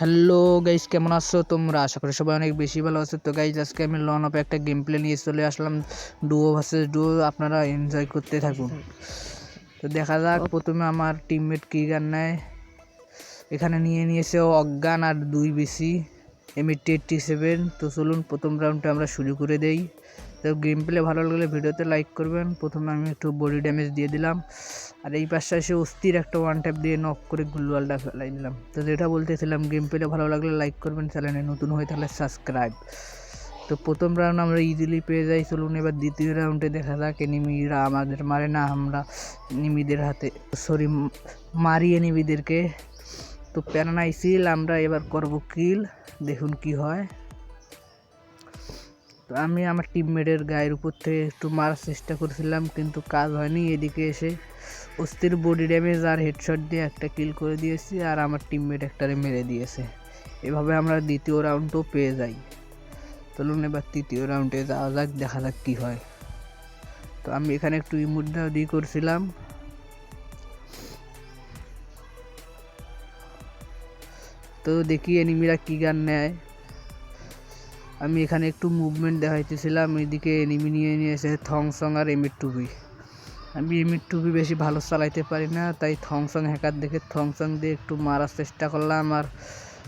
Hello guys, কেমন আছো তোমরা? আশা করি সবাই অনেক বেশি ভালো আছো। তো গাইস, আজকে আমি লন অফ একটা গেম প্লে নিয়ে চলে আসলাম, ডুও ভার্সেস ডুও। আপনারা এনজয় করতে থাকুন। তো দেখা যাক প্রথমে আমার টিমমেট কি গান নেয়। এখানে নিয়েছে অজ্ঞান আর 2 BC M8087। তো চলুন প্রথম রাউন্ডে আমরা শুরু করে দেই। তো গেম প্লে ভালো লাগলে ভিডিওতে লাইক করবেন। প্রথমে আমি একটু বডি ড্যামেজ দিয়ে দিলাম, আর এই পাশে এসে অস্থির একটা ওয়ান ট্যাপ দিয়ে নক করে গ্লুয়ালটা ফেলাই দিলাম। তো যেটা বলতেছিলাম, গেম প্লে ভালো লাগলে লাইক করবেন, চ্যানেলে নতুন হয়ে তাহলে সাবস্ক্রাইব। তো প্রথম রাউন্ড আমরা ইজিলি পেয়ে যাই। চলুন এবার দ্বিতীয় রাউন্ডে দেখা যাক এনিমিরা আমাদের মারে না আমরা এনিমিদের হাতে মারি এনিমিদেরকে। তো প্যারানাইসিল আমরা এবার করব কিল, দেখুন কি হয়। তো আমি আমার টিমমেটের গায়ের উপর থেকে একটু মারার চেষ্টা করছিলাম, কিন্তু কাজ হয়নি। এদিকে এসে অস্থির বডি ড্যামেজ আর হেডশট দিয়ে একটা কিল করে দিয়েছি, আর আমার টিমমেট একটারে মেরে দিয়েছে। এভাবে আমরা দ্বিতীয় রাউন্ডও পেয়ে যাই। চলুন এবার তৃতীয় রাউন্ডে যাওয়া যাক, দেখা যাক কী হয়। তো আমি এখানে একটু ইমোটটা দিয়ে করছিলাম। তো দেখি এনিমিরা কী গান নেয়। আমি এখানে একটু মুভমেন্ট দেখাইতেছিলাম, এদিকে এনিমি নিয়ে এসে থংসং আর M82B। আমি M82B বেশি ভালো চালাইতে পারি না, তাই থংসং হ্যাকার দেখে থংসং দিয়ে একটু মারার চেষ্টা করলাম, আর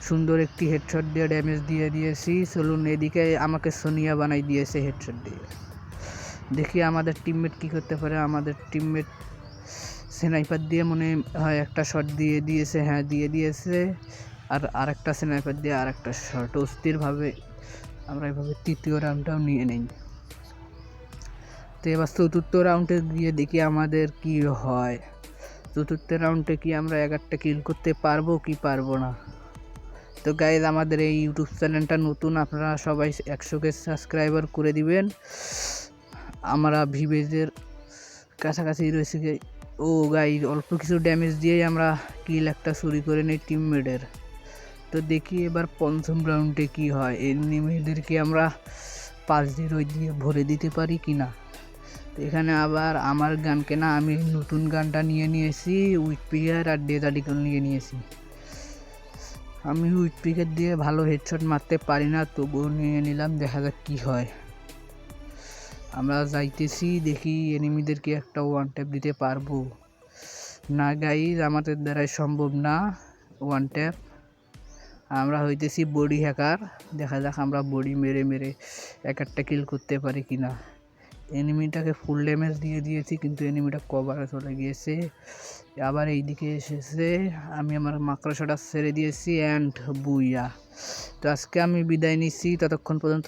সুন্দর একটি হেডশট দিয়ে ড্যামেজ দিয়ে দিয়েছি। চলুন এদিকে আমাকে সোনিয়া বানাই দিয়েছে হেডশট দিয়ে। দেখি আমাদের টিমমেট কি করতে পারে। আমাদের টিমমেট স্নাইপার দিয়ে মনে হয় একটা শট দিয়ে দিয়েছে, হ্যাঁ দিয়ে দিয়েছে, আর আরেকটা স্নাইপার দিয়ে আরেকটা শট। অস্থিরভাবে আমরা এভাবে তৃতীয় রাউন্ডটাও নিয়ে নেই। তো এবার চতুর্থ রাউন্ডে গিয়ে দেখি আমাদের কি হয়। চতুর্থ রাউন্ডে কি আমরা 11টা কিল করতে পারবো কি পারবো না। তো গাইজ, আমাদের এই ইউটিউব চ্যানেলটা নতুন, আপনারা সবাই 100K সাবস্ক্রাইবার করে দিবেন। আমরা ভিভেজের কাছাকাছি রয়েছে। ও গাইজ, অল্প কিছু ড্যামেজ দিয়েই আমরা কিল একটা চুরি করে নিই টিমমেটের। তো দেখি এবার পঞ্চম রাউন্ডে কি হয়, এনিমিদেরকে আমরা 5-0 দিয়ে ভরে দিতে পারি কি না। তো এখানে আবার আমার গানকে না, আমি নতুন গানটা নিয়েছি, উইথ পিকার আর ডেজার্ট ইগল নিয়েছি। আমি উইথ পিকার দিয়ে ভালো হেডশট মারতে পারি না, তবুও নিয়ে নিলাম, দেখা যাক কী হয়। আমরা যাইতেছি, দেখি এনিমিদেরকে একটা ওয়ান ট্যাপ দিতে পারবো না। গাইজ, আমাদের দ্বারাই সম্ভব না ওয়ান ট্যাপ। আমরা হইতেছি বডি হ্যাকার, দেখা যাক আমরা বডি মেরে মেরে একটা কিল করতে পারি কি না। এনিমিটাকে ফুল ড্যামেজ দিয়ে দিয়েছি, কিন্তু এনিমিটা কভারে চলে গিয়েছে। আবার এইদিকে এসেছে, আমি আমার মাকড়সাটা ছেড়ে দিয়েছি, অ্যান্ড বুইয়া। তো আজকে আমি বিদায় নিচ্ছি, ততক্ষণ পর্যন্ত